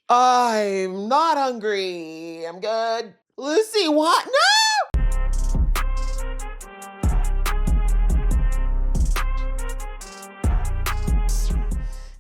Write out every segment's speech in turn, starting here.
I'm not hungry. I'm good. Lucy, what? No!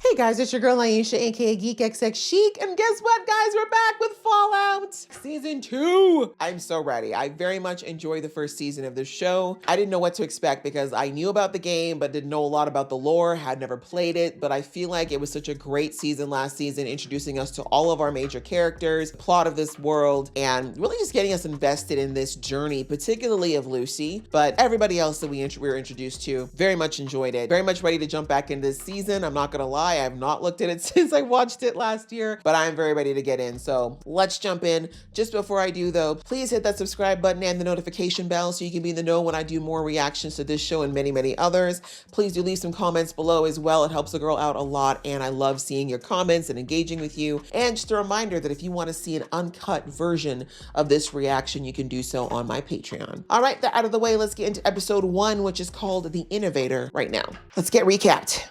Hey guys, it's your girl Aisha, aka Geek XX Chic, and guess what, guys? We're back with Fallout Season 2. I'm so ready. I very much enjoyed the first season of this show. I didn't know what to expect because I knew about the game, but didn't know a lot about the lore, had never played it, but I feel like it was such a great season last season, introducing us to all of our major characters, plot of this world, and really just getting us invested in this journey, particularly of Lucy, but everybody else that we were introduced to. Very much enjoyed it. Very much ready to jump back into this season. I'm not gonna lie, I have not looked at it since I watched it last year, but I'm very ready to get in. So let's jump in. Just before I do though, please hit that subscribe button and the notification bell so you can be in the know when I do more reactions to this show and many, many others. Please do leave some comments below as well. It helps the girl out a lot and I love seeing your comments and engaging with you. And just a reminder that if you want to see an uncut version of this reaction, you can do so on my Patreon. All right, that out of the way, let's get into episode 1, which is called The Innovator right now. Let's get recapped.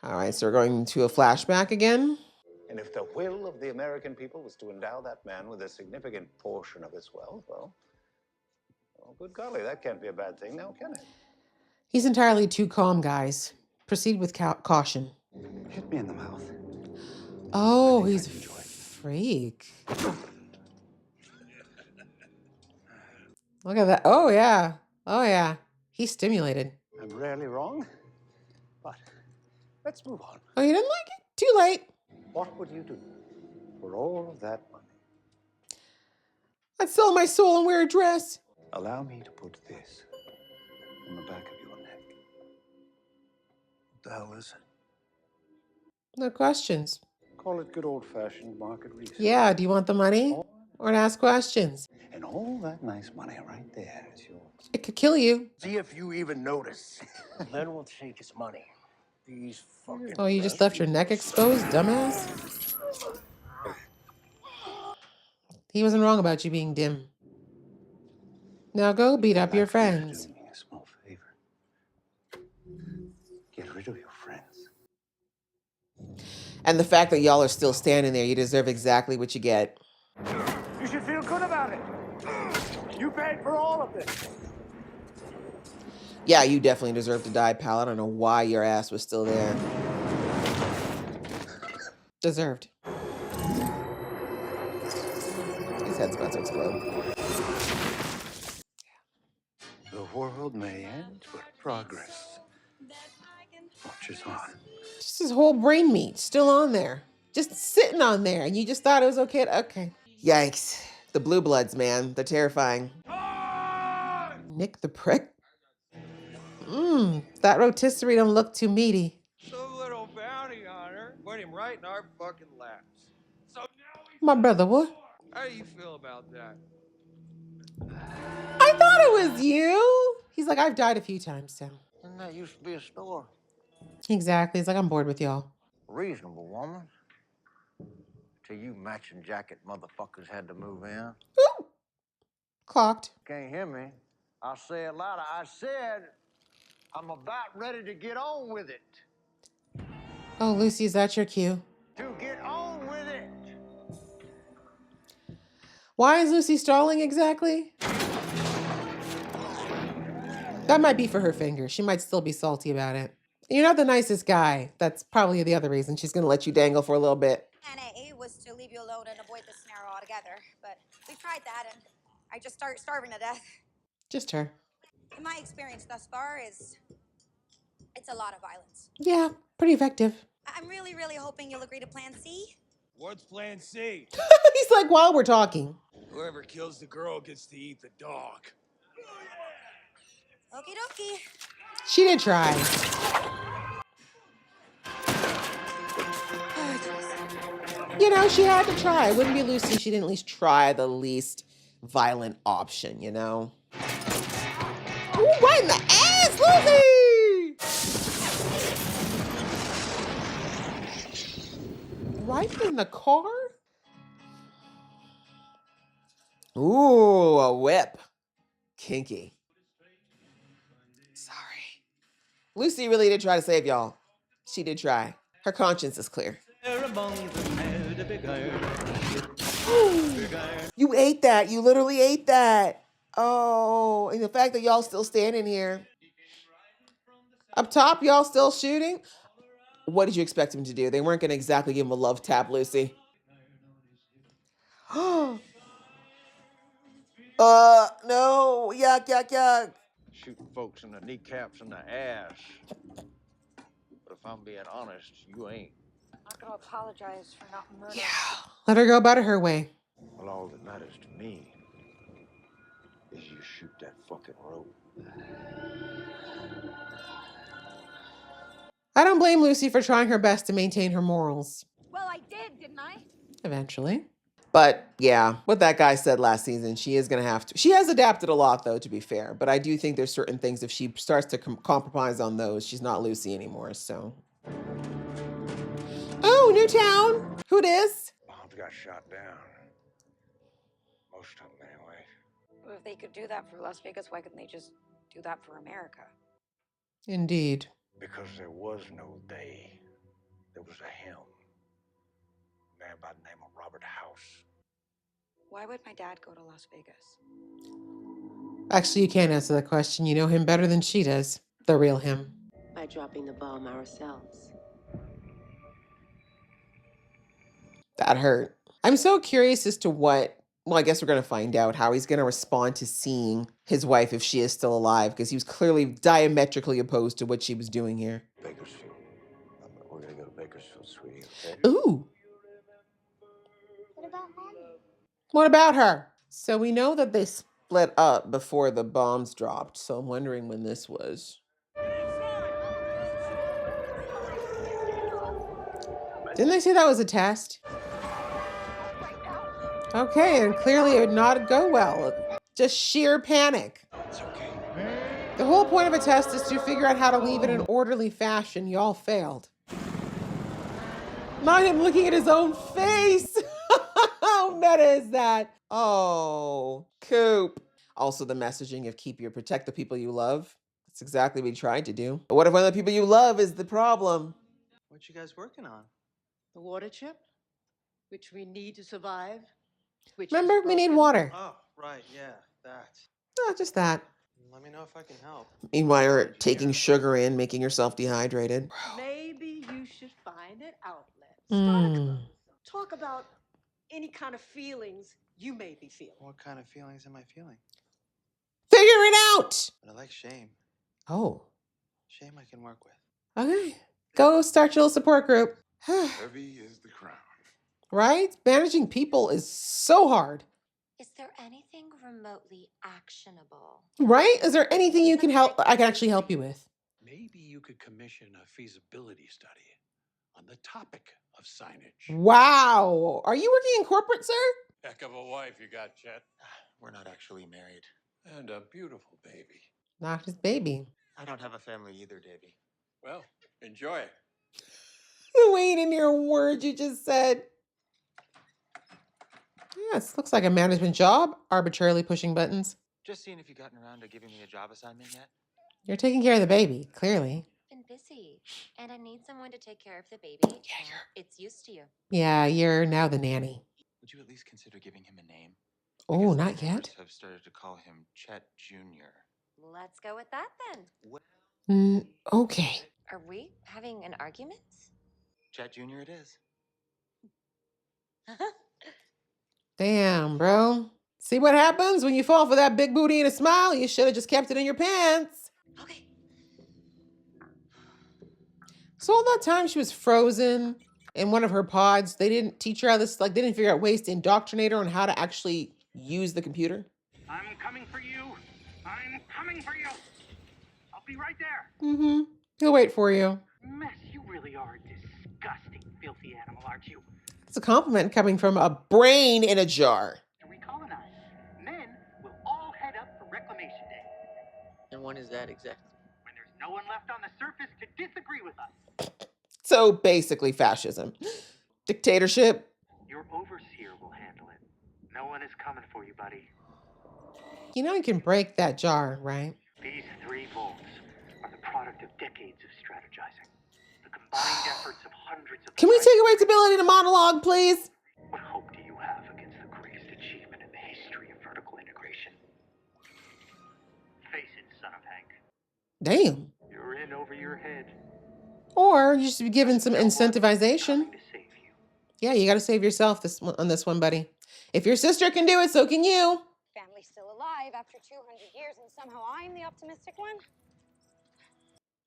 All right, so we're going to a flashback again. And if the will of the American people was to endow that man with a significant portion of his wealth, well, good golly, that can't be a bad thing now, can it? He's entirely too calm, guys. Proceed with caution. Hit me in the mouth. Oh, he's a freak. Look at that. Oh, yeah. Oh, yeah. He's stimulated. I'm rarely wrong, but let's move on. Oh, you didn't like it? Too late. What would you do for all of that money? I'd sell my soul and wear a dress. Allow me to put this on the back of your neck. What the hell is it? No questions. Call it good old-fashioned market research. Yeah, do you want the money? Or to ask questions? And all that nice money right there is yours. It could kill you. See if you even notice. Then we'll take his money. These fucking. Oh, you just left your neck exposed, dumbass? He wasn't wrong about you being dim. Now go beat up your friends. Do me a small favor. Get rid of your friends. And the fact that y'all are still standing there, you deserve exactly what you get. You should feel good about it. You paid for all of this. Yeah, you definitely deserve to die, pal. I don't know why your ass was still there. Deserved. His head's about to explode. The world may end, but progress marches on. Just his whole brain meat still on there. Just sitting on there. And you just thought it was okay to, okay. Yikes. The blue bloods, man. They're terrifying. Nick the prick. That rotisserie don't look too meaty. So little bounty on her. Put him right in our fucking laps. So now My brother, what? how do you feel about that? I thought it was you. He's like, I've died a few times, Tim. And that used to be a store. Exactly. He's like, I'm bored with y'all. Reasonable woman. Till you matching jacket motherfuckers had to move in. Ooh. Clocked. Can't hear me. I'll say it louder. I said I'm about ready to get on with it. Oh, Lucy, is that your cue? To get on with it. Why is Lucy stalling exactly? That might be for her finger. She might still be salty about it. You're not the nicest guy. That's probably the other reason she's going to let you dangle for a little bit. Plan A was to leave you alone and avoid the scenario altogether, but we tried that and I just started starving to death. Just her. In my experience thus far it's a lot of violence. Yeah, pretty effective. I'm really, really hoping you'll agree to Plan C. What's plan C? He's like, while we're talking. Whoever kills the girl gets to eat the dog. Okie dokie. She did try. You know, she had to try. It wouldn't be Lucy. She didn't at least try the least violent option, you know? Ooh, right in the ass, Lucy! Right in the car? Ooh, a whip. Kinky. Sorry. Lucy really did try to save y'all. She did try. Her conscience is clear. You ate that. You literally ate that. Oh, and the fact that y'all still standing here. Up top, y'all still shooting? What did you expect him to do? They weren't going to exactly give him a love tap, Lucy. No. Yuck, yuck, yuck. Shooting folks in the kneecaps and the ass. But if I'm being honest, you ain't. I'm not gonna apologize for not murdering. Yeah. Let her go about it her way. Well, all that matters to me is you shoot that fucking rope. I don't blame Lucy for trying her best to maintain her morals. Well, I did, didn't I? Eventually. But yeah, what that guy said last season, she is going to have to. She has adapted a lot, though, to be fair. But I do think there's certain things, if she starts to compromise on those, she's not Lucy anymore, so. Oh, new town. Who dis? Bombs got shot down. Most of them, anyway. Well, if they could do that for Las Vegas, why couldn't they just do that for America? Indeed. Because there was no they. There was a him. A man by the name of Robert House. Why would my dad go to Las Vegas? Actually, you can't answer that question. You know him better than she does. The real him. By dropping the bomb ourselves. That hurt. I'm so curious as to what, well, I guess we're going to find out how he's going to respond to seeing his wife if she is still alive, because he was clearly diametrically opposed to what she was doing here. Bakersfield. We're gonna go to Bakersfield, sweetie, okay? Ooh. What about Mommy? What about her? So we know that they split up before the bombs dropped, so I'm wondering when this was. Didn't they say that was a test? Okay, and clearly it would not go well. Just sheer panic. It's okay. The whole point of a test is to figure out how to leave in an orderly fashion. Y'all failed. Not him looking at his own face. How meta is that? Oh, Coop. Also the messaging of protect the people you love. That's exactly what we tried to do. But what if one of the people you love is the problem? What you guys working on? The water chip, which we need to survive. Which Remember, we need water. Oh, right, yeah, that. No, just that. Let me know if I can help. Meanwhile, you're taking sugar in, making yourself dehydrated. Maybe you should find an outlet. Mm. Start a club. Talk about any kind of feelings you may be feeling. What kind of feelings am I feeling? Figure it out. But I like shame. Oh, Shame I can work with. okay. Go start your little support group. Heavy is the crown. Right? Managing people is so hard. Is there anything remotely actionable? Right? Is there anything you can help? I can actually help you with. Maybe you could commission a feasibility study on the topic of signage. Wow. Are you working in corporate, sir? Heck of a wife you got, Chet. We're not actually married. And a beautiful baby. Not his baby. I don't have a family either, Davey. Well, enjoy it. The weight in your words you just said. Yes, looks like a management job. Arbitrarily pushing buttons. Just seeing if you've gotten around to giving me a job assignment yet. You're taking care of the baby, clearly. Been busy, and I need someone to take care of the baby. Yeah, It's used to you. Yeah, you're now the nanny. Would you at least consider giving him a name? Oh, Because not the neighbors yet. have started to call him Chet Jr. Let's go with that then. Okay. Are we having an argument? Chet Jr. it is. Damn, bro. See what happens when you fall for that big booty and a smile? You should have just kept it in your pants. Okay. So all that time she was frozen in one of her pods, they didn't teach her how this, they didn't figure out ways to indoctrinate her on how to actually use the computer. I'm coming for you. I'm coming for you. I'll be right there. Mm-hmm. He'll wait for you. Mess, you really are a disgusting, filthy animal, aren't you? It's a compliment coming from a brain in a jar. To recolonize, men will all head up for Reclamation Day. And when is that exactly? When there's no one left on the surface to disagree with us. So basically fascism. Dictatorship. Your overseer will handle it. No one is coming for you, buddy. You know you can break that jar, right? These 3 volts are the product of decades of strategizing. The combined efforts of hundreds of... Can we take away its ability to monologue, please? What hope do you have against the greatest achievement in the history of vertical integration? Face it, son of Hank. Damn. You're in over your head. Or you should be given some incentivization. Coming to save you. Yeah, you got to save yourself on this one, buddy. If your sister can do it, so can you. Family's still alive after 200 years, and somehow I'm the optimistic one.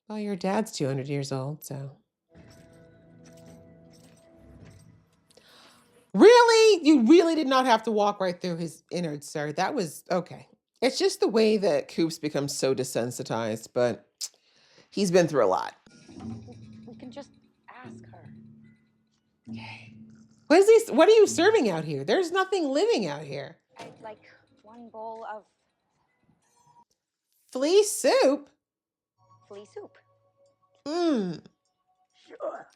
Well, your dad's 200 years old, so. Really? You really did not have to walk right through his innards, sir. That was okay. It's just the way that Coop's become so desensitized, but he's been through a lot. We can just ask her. Okay. What are you serving out here? There's nothing living out here. I'd like one bowl of Flea soup? flea soup. Mmm. Sure.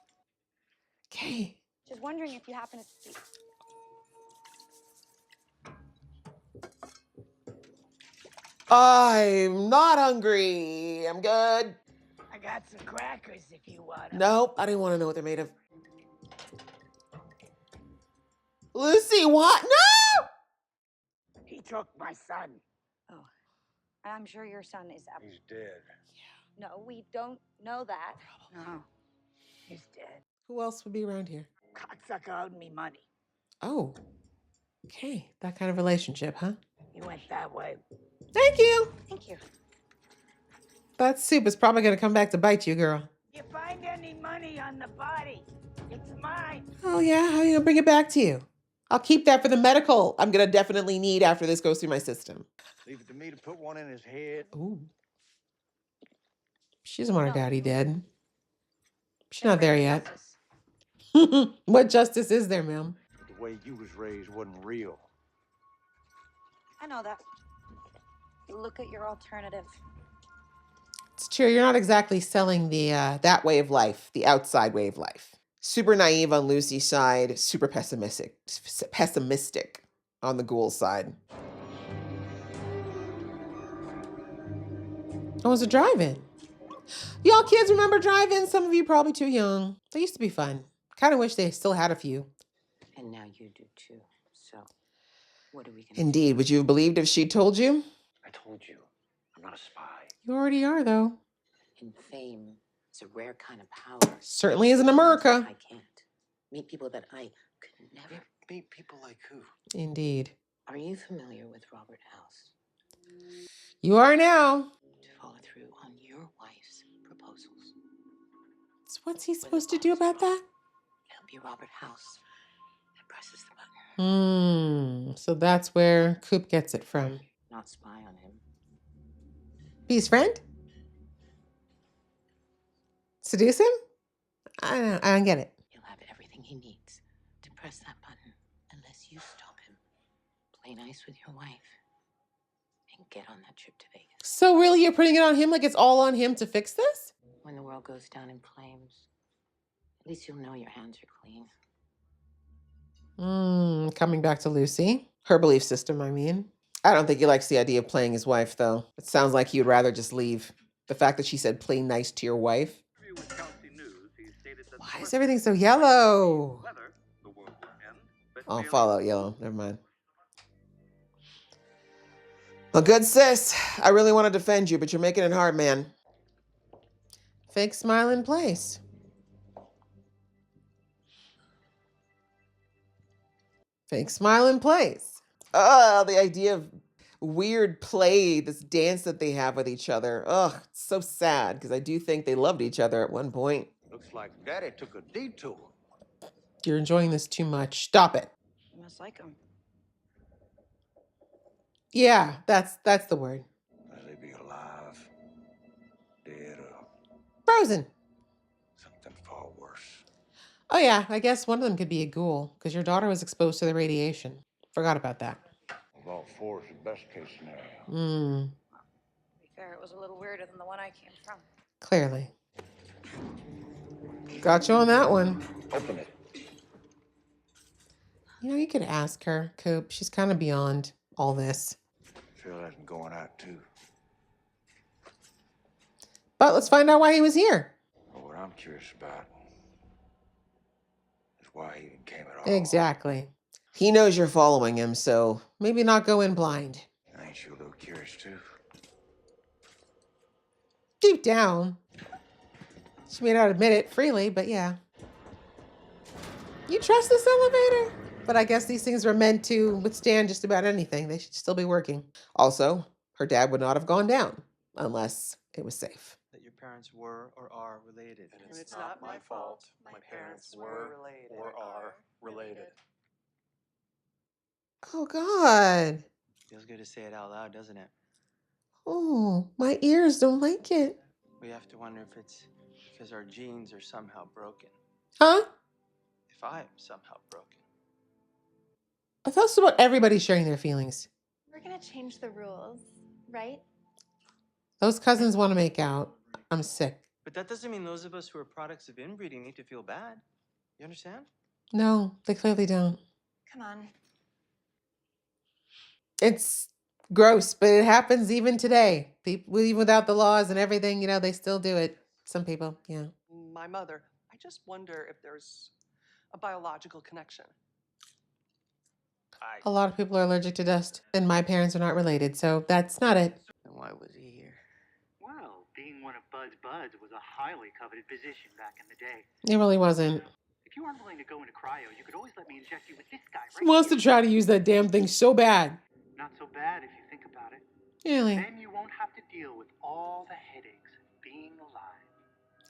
Okay. Just wondering if you happen to see. I'm not hungry. I'm good. I got some crackers if you want 'em. Nope, I didn't want to know what they're made of. Lucy, what? No! He took my son. Oh, I'm sure your son is up. He's dead. No, we don't know that. No, he's dead. Who else would be around here? Cocksucker owed me money. Oh, okay. That kind of relationship, huh? He went that way. Thank you. Thank you. That soup is probably going to come back to bite you, girl. You find any money on the body? It's mine. Oh, yeah? How are you going to bring it back to you? I'll keep that for the medical I'm going to definitely need after this goes through my system. Leave it to me to put one in his head. Ooh. She doesn't want her daddy dead. She's not there yet. What justice is there, ma'am? The way you was raised wasn't real. I know that. Look at your alternative. It's true. You're not exactly selling the that way of life, the outside way of life. Super naive on Lucy's side, super pessimistic on the ghoul's side. Oh, was a drive-in. Y'all kids remember drive-in? Some of you probably too young. They used to be fun. Kind of wish they still had a few. And now you do too. So, what are we gonna Indeed. Would you have believed if she told you? I told you, I'm not a spy. You already are, though. In fame, it's a rare kind of power. Certainly isn't America. I can't meet people that I could never Meet people like who? Indeed. Are you familiar with Robert House? You are now. To follow through on your wife's proposals. So what's he supposed to do about that? It'll be Robert House that presses the button. So that's where Coop gets it from. Not spy on him. Be his friend? Seduce him? I don't get it. He'll have everything he needs to press that button unless you stop him. Play nice with your wife and get on that trip to Vegas. So really you're putting it on him, like it's all on him to fix this? When the world goes down in flames, at least you'll know your hands are clean. Coming back to Lucy. Her belief system, I mean. I don't think he likes the idea of playing his wife, though. It sounds like he would rather just leave. The fact that she said, play nice to your wife. Why is everything so yellow? Oh, Fallout yellow. Never mind. Well, good sis. I really want to defend you, but you're making it hard, man. Fake smile in place. Fake smile in place. Oh, the idea of weird play, this dance that they have with each other. Ugh, it's so sad because I do think they loved each other at one point. Looks like Daddy took a detour. You're enjoying this too much. Stop it. You must like him. Yeah, that's the word. Will they be alive, dead, or Frozen. something far worse? Oh yeah, I guess one of them could be a ghoul because your daughter was exposed to the radiation. Forgot about that. Of all four is the best case scenario. To be fair, it was a little weirder than the one I came from. Clearly. Got you on that one. Open it. You know, you could ask her, Coop. She's kind of beyond all this. Phil hasn't going out too. But let's find out why he was here. But what I'm curious about why he even came at all. Exactly. He knows you're following him, so maybe not go in blind. Ain't you a little curious too? Deep down. She may not admit it freely, but yeah. You trust this elevator? But I guess these things were meant to withstand just about anything. They should still be working. Also, her dad would not have gone down unless it was safe. That your parents were or are related. And it's not my fault. My parents were or are related. Oh, God. Feels good to say it out loud, doesn't it? Oh, my ears don't like it. We have to wonder if it's because our genes are somehow broken. Huh? If I'm somehow broken. I thought it's about everybody sharing their feelings. We're gonna change the rules, right? Those cousins want to make out. I'm sick. But that doesn't mean those of us who are products of inbreeding need to feel bad. You understand? No, they clearly don't. Come on. It's gross, but it happens even today. People, even without the laws and everything, you know, they still do it. Some people, yeah. My mother, I just wonder if there's a biological connection. A lot of people are allergic to dust, and my parents are not related, so that's not it. And why was he here? Well, being one of Bud's buds was a highly coveted position back in the day. It really wasn't. If you aren't willing to go into cryo, you could always let me inject you with this guy He right wants here. to try to use that damn thing so bad. Not so bad if you think about it. Really? Then you won't have to deal with all the headaches of being alive.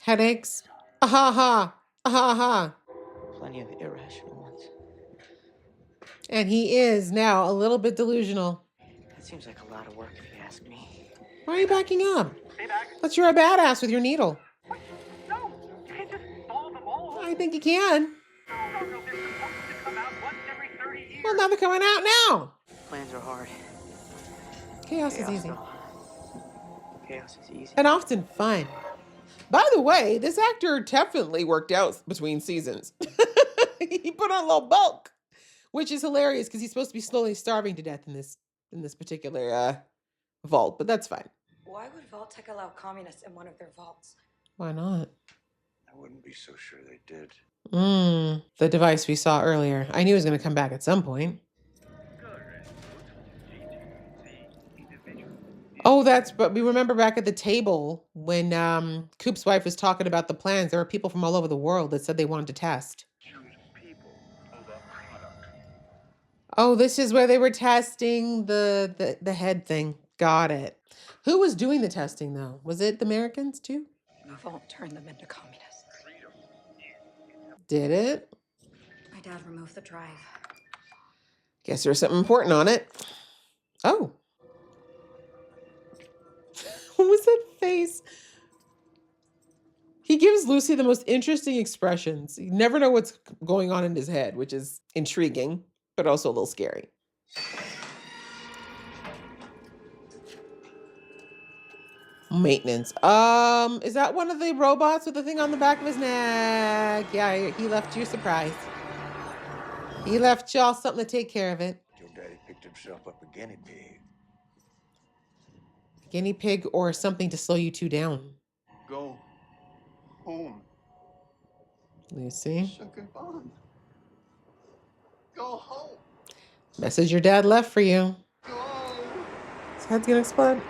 Headaches? Ha ha. Ha ha. Plenty of irrational ones. And he is now a little bit delusional. That seems like a lot of work if you ask me. Why are you backing up? Stay back. But you're a badass with your needle. What? No, you can't just solve them all. I think you can. No, they're supposed to come out once every 30 years. Well, now they're coming out now. Plans are hard. Chaos is easy. though. Chaos is easy. And often fun. By the way, this actor definitely worked out between seasons. He put on a little bulk, which is hilarious because he's supposed to be slowly starving to death in this particular vault, but that's fine. Why would Vault-Tec allow communists in one of their vaults? Why not? I wouldn't be so sure they did. The device we saw earlier. I knew it was going to come back at some point. Oh, but we remember back at the table when Coop's wife was talking about the plans. There were people from all over the world that said they wanted to test. Oh, this is where they were testing the head thing. Got it. Who was doing the testing though? Was it the Americans too? The vault turned them into communists. Did it? My dad removed the drive. Guess there's something important on it. Oh. What was that face? He gives Lucy the most interesting expressions. You never know what's going on in his head, which is intriguing, but also a little scary. Maintenance. Is that one of the robots with the thing on the back of his neck? Yeah, he left you surprised. He left y'all something to take care of it. Your daddy picked himself up a guinea pig. Guinea pig or something to slow you two down. Go home. Lucy. Sugar Bond. Go home. Message your dad left for you. Go. His head's gonna explode.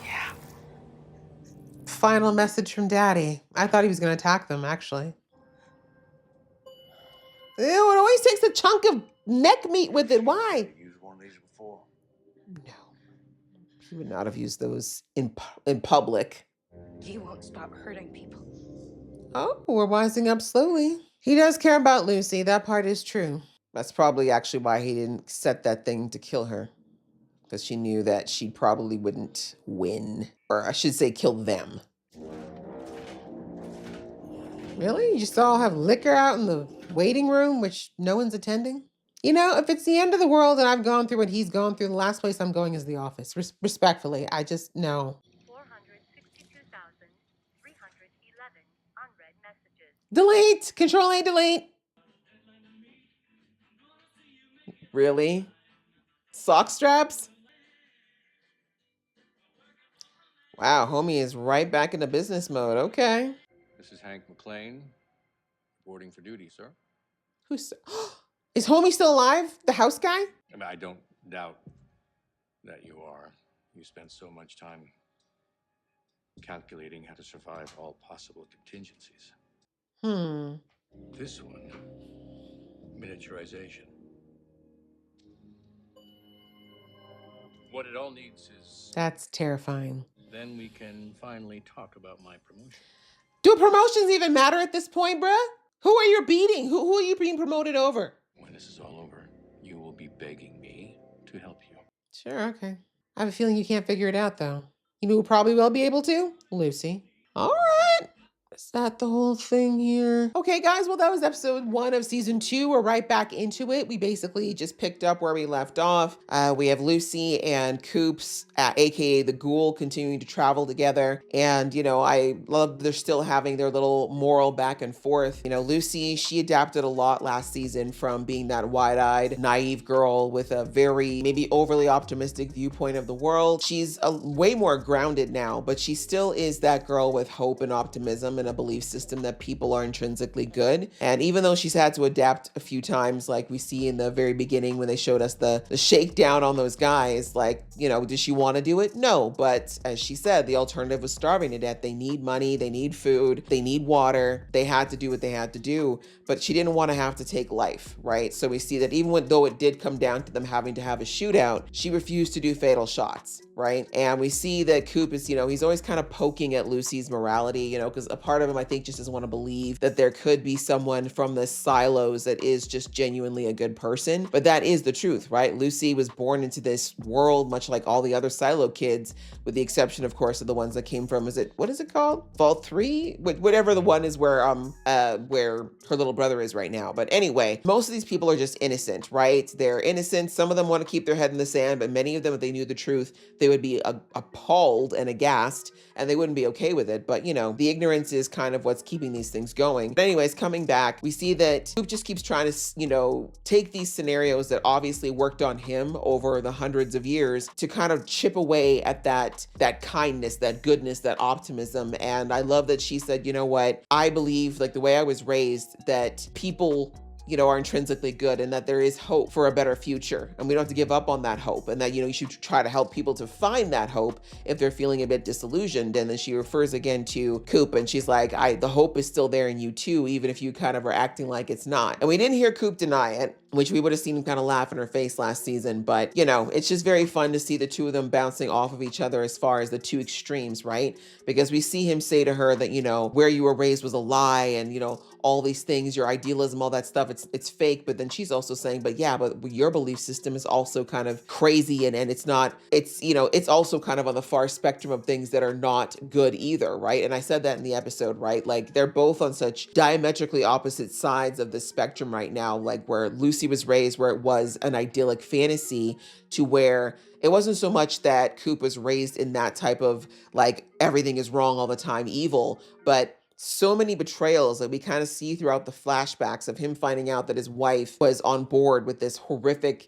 Yeah. Final message from Daddy. I thought he was gonna attack them, actually. Ew, it always takes a chunk of neck meat with it. Why? You used one of these before? No. He would not have used those in public. He won't stop hurting people. Oh, we're wising up slowly. He does care about Lucy. That part is true. That's probably actually why he didn't set that thing to kill her. Because she knew that she probably wouldn't win. Or I should say kill them. Really? You just all have liquor out in the waiting room, which no one's attending? You know, if it's the end of the world and I've gone through what he's gone through, the last place I'm going is the office. Respectfully, I just, no. 462,311 unread messages. Delete! Control A, delete! Really? Sock straps? Wow, homie is right back into business mode. Okay. This is Hank McLean, reporting for duty, sir. Who's is homie still alive? The house guy? I mean, I don't doubt that you are. You spent so much time calculating how to survive all possible contingencies. This one, miniaturization. What it all needs is... That's terrifying. Then we can finally talk about my promotion. Do promotions even matter at this point, bruh? Who are you beating? Who are you being promoted over? When this is all over, you will be begging me to help you. Sure, okay. I have a feeling you can't figure it out, though. You know who probably will be able to? Lucy. All right. Is that the whole thing here? Okay, guys, well, that was episode 1 of season 2. We're right back into it. We basically just picked up where we left off. We have Lucy and Coops, aka the Ghoul, continuing to travel together. And, you know, I love they're still having their little moral back and forth. You know, Lucy, she adapted a lot last season from being that wide-eyed, naive girl with a very, maybe overly optimistic viewpoint of the world. She's way more grounded now, but she still is that girl with hope and optimism and a belief system that people are intrinsically good. And even though she's had to adapt a few times, like we see in the very beginning when they showed us the shakedown on those guys, like, you know, did she want to do it? No, but as she said, the alternative was starving to death. They need money, they need food, they need water. They had to do what they had to do, but she didn't want to have to take life, right? So we see that even though it did come down to them having to have a shootout, she refused to do fatal shots, right? And we see that Coop is, you know, he's always kind of poking at Lucy's morality, you know, because a part of him, I think, just doesn't want to believe that there could be someone from the silos that is just genuinely a good person. But that is the truth, right? Lucy was born into this world, much like all the other silo kids, with the exception, of course, of the ones that came from, what is it called? Vault 3? Whatever the one is where her little brother is right now. But anyway, most of these people are just innocent, right? They're innocent. Some of them want to keep their head in the sand, but many of them, if they knew the truth, they would be appalled and aghast, and they wouldn't be okay with it. But, you know, the ignorance is kind of what's keeping these things going. But anyways, coming back, we see that Coop just keeps trying to, you know, take these scenarios that obviously worked on him over the hundreds of years to kind of chip away at that kindness, that goodness, that optimism. And I love that she said, you know what, I believe, like the way I was raised, that people, you know, are intrinsically good and that there is hope for a better future. And we don't have to give up on that hope, and that, you know, you should try to help people to find that hope if they're feeling a bit disillusioned. And then she refers again to Coop and she's like, the hope is still there in you too, even if you kind of are acting like it's not. And we didn't hear Coop deny it, which we would have seen him kind of laugh in her face last season. But, you know, it's just very fun to see the two of them bouncing off of each other as far as the two extremes, right? Because we see him say to her that, you know, where you were raised was a lie, and, you know, all these things, your idealism, all that stuff, it's fake. But then she's also saying, but yeah, but your belief system is also kind of crazy, and it's not, it's, you know, it's also kind of on the far spectrum of things that are not good either, right? And I said that in the episode, right? Like, they're both on such diametrically opposite sides of the spectrum right now, like where Lucy was raised where it was an idyllic fantasy, to where it wasn't so much that Coop was raised in that type of, like, everything is wrong all the time evil, but so many betrayals that we kind of see throughout the flashbacks of him finding out that his wife was on board with this horrific,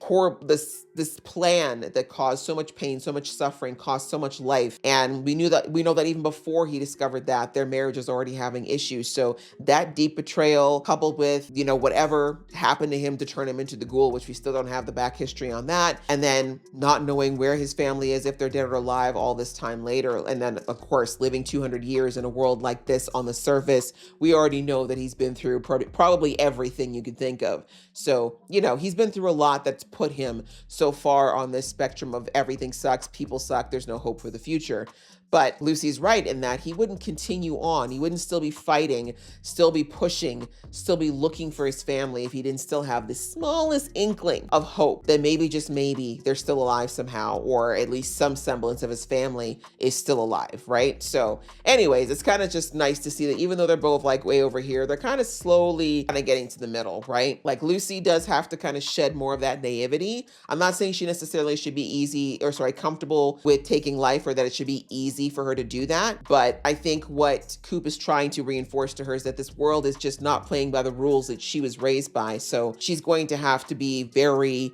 this plan that caused so much pain, so much suffering, cost so much life. And we know that even before he discovered that, their marriage was already having issues. So that deep betrayal, coupled with, you know, whatever happened to him to turn him into the Ghoul, which we still don't have the back history on that, and then not knowing where his family is, if they're dead or alive, all this time later, and then of course living 200 years in a world like this on the surface, we already know that he's been through probably everything you could think of. So, you know, he's been through a lot that's put him so far on this spectrum of everything sucks, people suck, there's no hope for the future. But Lucy's right in that he wouldn't continue on. He wouldn't still be fighting, still be pushing, still be looking for his family if he didn't still have the smallest inkling of hope that maybe, just maybe, they're still alive somehow, or at least some semblance of his family is still alive, right? So anyways, it's kind of just nice to see that even though they're both like way over here, they're kind of slowly kind of getting to the middle, right? Like Lucy does have to kind of shed more of that naivety. I'm not saying she necessarily should be comfortable with taking life, or that it should be easy easy for her to do that. But I think what Coop is trying to reinforce to her is that this world is just not playing by the rules that she was raised by. So she's going to have to be very,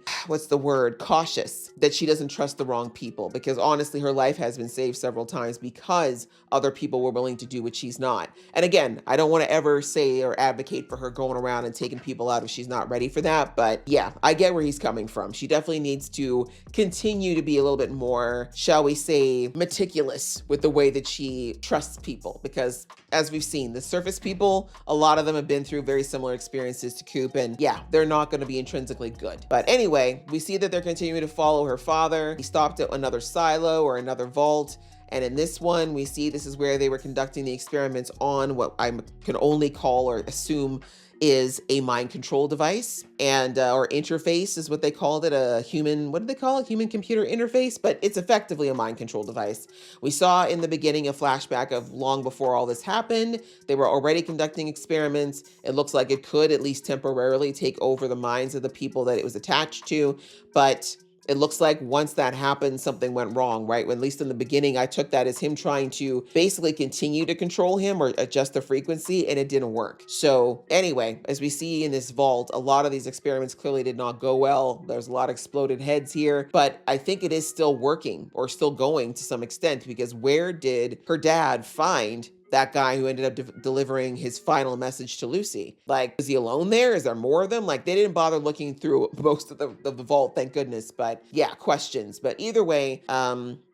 cautious that she doesn't trust the wrong people, because honestly, her life has been saved several times because other people were willing to do what she's not. And again, I don't want to ever say or advocate for her going around and taking people out if she's not ready for that. But yeah, I get where he's coming from. She definitely needs to continue to be a little bit more, shall we say, meticulous with the way that she trusts people, because as we've seen, the surface people, a lot of them have been through very similar experiences to Coop, and yeah, they're not going to be intrinsically good. But anyway, we see that they're continuing to follow her father. He stopped at another silo or another vault. And in this one, we see this is where they were conducting the experiments on what I can only call or assume is a mind control device, and or interface is what they called it, a human, what did they call it? Human computer interface, but it's effectively a mind control device. We saw in the beginning a flashback of long before all this happened. They were already conducting experiments. It looks like it could at least temporarily take over the minds of the people that it was attached to, but it looks like once that happened, something went wrong, right? When, at least in the beginning, I took that as him trying to basically continue to control him or adjust the frequency, and it didn't work. So anyway, as we see in this vault, a lot of these experiments clearly did not go well. There's a lot of exploded heads here, but I think it is still working or still going to some extent, because where did her dad find that guy who ended up delivering his final message to Lucy? Like, is he alone there? Is there more of them? Like, they didn't bother looking through most of the vault, thank goodness. But yeah, questions. But either way,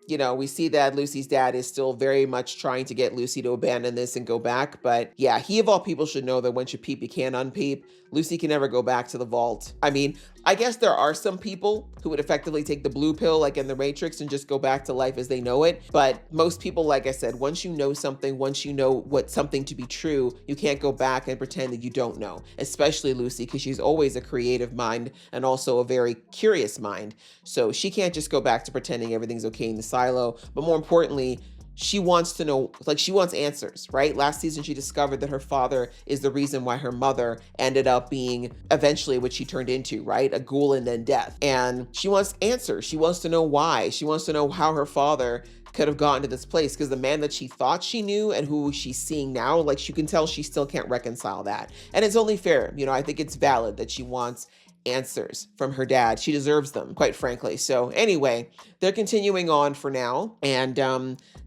you know, we see that Lucy's dad is still very much trying to get Lucy to abandon this and go back. But yeah, he of all people should know that once you peep, you can't unpeep. Lucy can never go back to the vault. I mean, I guess there are some people who would effectively take the blue pill like in the Matrix and just go back to life as they know it. But most people, like I said, once you know something, once you know what something to be true, you can't go back and pretend that you don't know, especially Lucy, because she's always a creative mind and also a very curious mind. So she can't just go back to pretending everything's okay in the silo. But more importantly, she wants to know, like, she wants answers, right? Last season, she discovered that her father is the reason why her mother ended up being eventually what she turned into, right? A ghoul and then death. And she wants answers. She wants to know why. She wants to know how her father could have gotten to this place, because the man that she thought she knew and who she's seeing now, like, you can tell she still can't reconcile that. And it's only fair. You know, I think it's valid that she wants answers from her dad. She deserves them, quite frankly. So anyway, they're continuing on for now. And,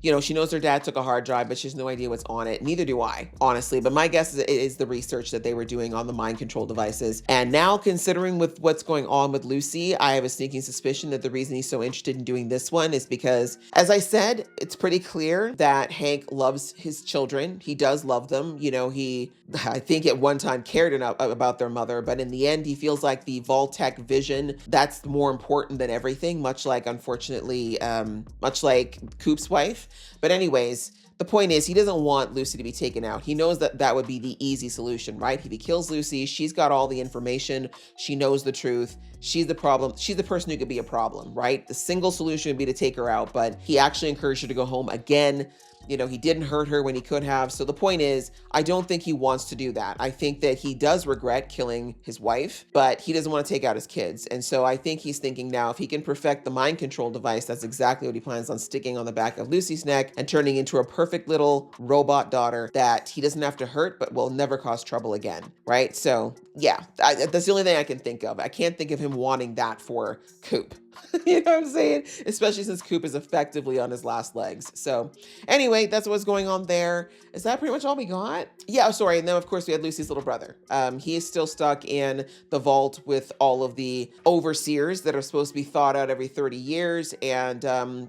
you know, she knows her dad took a hard drive, but she has no idea what's on it. Neither do I, honestly. But my guess is the research that they were doing on the mind control devices. And now, considering with what's going on with Lucy, I have a sneaking suspicion that the reason he's so interested in doing this one is because, as I said, it's pretty clear that Hank loves his children. He does love them. You know, I think at one time cared enough about their mother, but in the end, he feels like the Vault-Tec vision, that's more important than everything, much like, unfortunately, much like Coop's wife. But anyways, the point is, he doesn't want Lucy to be taken out. He knows that that would be the easy solution, right? If he kills Lucy, she's got all the information. She knows the truth. She's the problem. She's the person who could be a problem, right? The single solution would be to take her out, but he actually encouraged her to go home again. You know, he didn't hurt her when he could have. So the point is, I don't think he wants to do that. I think that he does regret killing his wife, but he doesn't want to take out his kids. And so I think he's thinking now, if he can perfect the mind control device, that's exactly what he plans on sticking on the back of Lucy's neck and turning into a perfect little robot daughter that he doesn't have to hurt, but will never cause trouble again, right? So yeah, that's the only thing I can think of. I can't think of him wanting that for Coop. You know what I'm saying? Especially since Coop is effectively on his last legs. So anyway, that's what's going on there. Is that pretty much all we got? Yeah, sorry. And then of course we had Lucy's little brother. He is still stuck in the vault with all of the overseers that are supposed to be thawed out every 30 years. And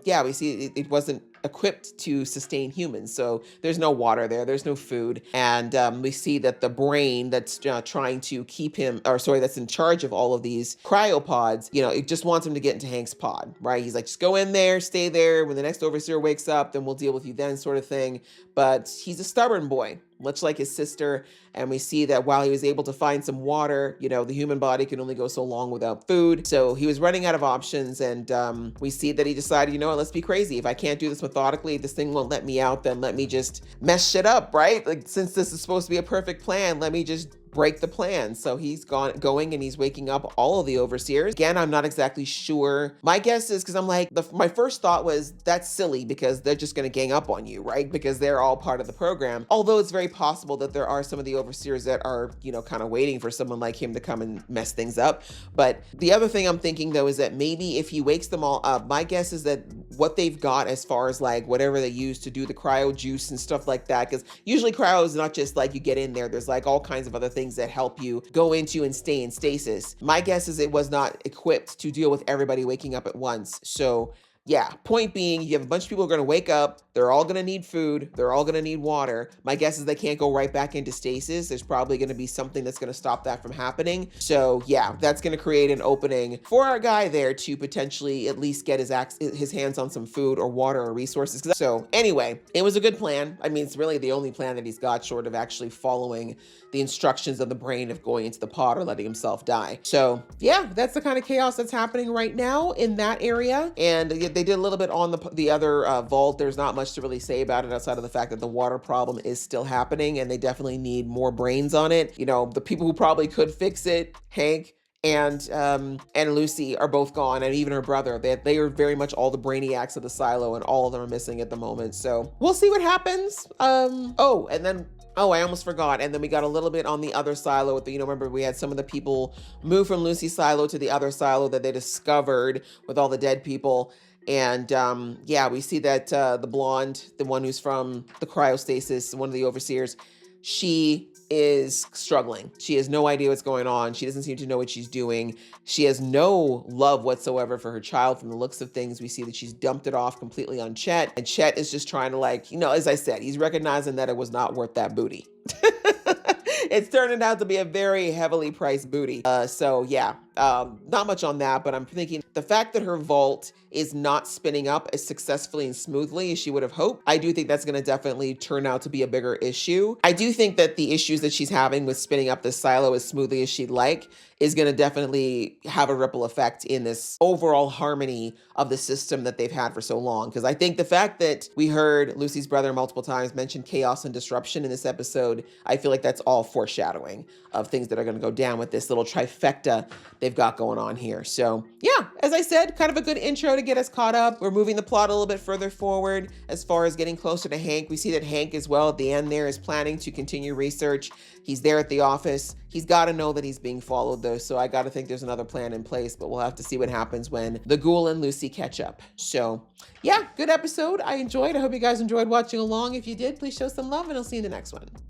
yeah, we see it wasn't equipped to sustain humans. So there's no water there. There's no food. And we see that the brain that's trying to keep him, or sorry, that's in charge of all of these cryopods, you know, it just wants him to get into Hank's pod, right? He's like, just go in there, stay there. When the next overseer wakes up, then we'll deal with you then, sort of thing. But he's a stubborn boy, much like his sister. And we see that while he was able to find some water, you know, the human body can only go so long without food. So he was running out of options. And we see that he decided, you know what, let's be crazy. If I can't do this methodically, if this thing won't let me out, then let me just mess shit up, right? Like, since this is supposed to be a perfect plan, let me just break the plan. So he's going and he's waking up all of the overseers. Again, I'm not exactly sure. My guess is, because I'm like, my first thought was that's silly because they're just going to gang up on you, right? Because they're all part of the program. Although it's very possible that there are some of the overseers that are, you know, kind of waiting for someone like him to come and mess things up. But the other thing I'm thinking though is that maybe if he wakes them all up, my guess is that what they've got as far as like whatever they use to do the cryo juice and stuff like that, because usually cryo is not just like you get in there's like all kinds of other things that help you go into and stay in stasis. My guess is it was not equipped to deal with everybody waking up at once. So yeah, point being, you have a bunch of people who are going to wake up. They're all going to need food. They're all going to need water. My guess is they can't go right back into stasis. There's probably going to be something that's going to stop that from happening. So yeah, that's going to create an opening for our guy there to potentially at least get his hands on some food or water or resources. So anyway, it was a good plan. I mean, it's really the only plan that he's got short of actually following the instructions of the brain of going into the pod or letting himself die. So yeah, that's the kind of chaos that's happening right now in that area. And they did a little bit on the other vault. There's not much to really say about it outside of the fact that the water problem is still happening and they definitely need more brains on it. You know, the people who probably could fix it, Hank and Lucy, are both gone, and even her brother. They are very much all the brainiacs of the silo, and all of them are missing at the moment. So we'll see what happens. Oh, I almost forgot. And then we got a little bit on the other silo with the, you know, remember we had some of the people move from Lucy's silo to the other silo that they discovered with all the dead people. And yeah, we see that the blonde, the one who's from the cryostasis, one of the overseers, she is struggling. She has no idea what's going on. She doesn't seem to know what she's doing. She has no love whatsoever for her child from the looks of things. We see that she's dumped it off completely on Chet. And Chet is just trying to, like, you know, as I said, he's recognizing that it was not worth that booty. It's turning out to be a very heavily priced booty. So yeah, not much on that, but I'm thinking the fact that her vault is not spinning up as successfully and smoothly as she would have hoped, I do think that's going to definitely turn out to be a bigger issue. I do think that the issues that she's having with spinning up the silo as smoothly as she'd like is going to definitely have a ripple effect in this overall harmony of the system that they've had for so long. Because I think the fact that we heard Lucy's brother multiple times mention chaos and disruption in this episode, I feel like that's all foreshadowing of things that are going to go down with this little trifecta they've got going on here. So yeah, as I said, kind of a good intro to get us caught up. We're moving the plot a little bit further forward as far as getting closer to Hank. We see that Hank as well at the end there is planning to continue research. He's there at the office. He's got to know that he's being followed though. So I got to think there's another plan in place, but we'll have to see what happens when the ghoul and Lucy catch up. So yeah, good episode. I enjoyed. I hope you guys enjoyed watching along. If you did, please show some love and I'll see you in the next one.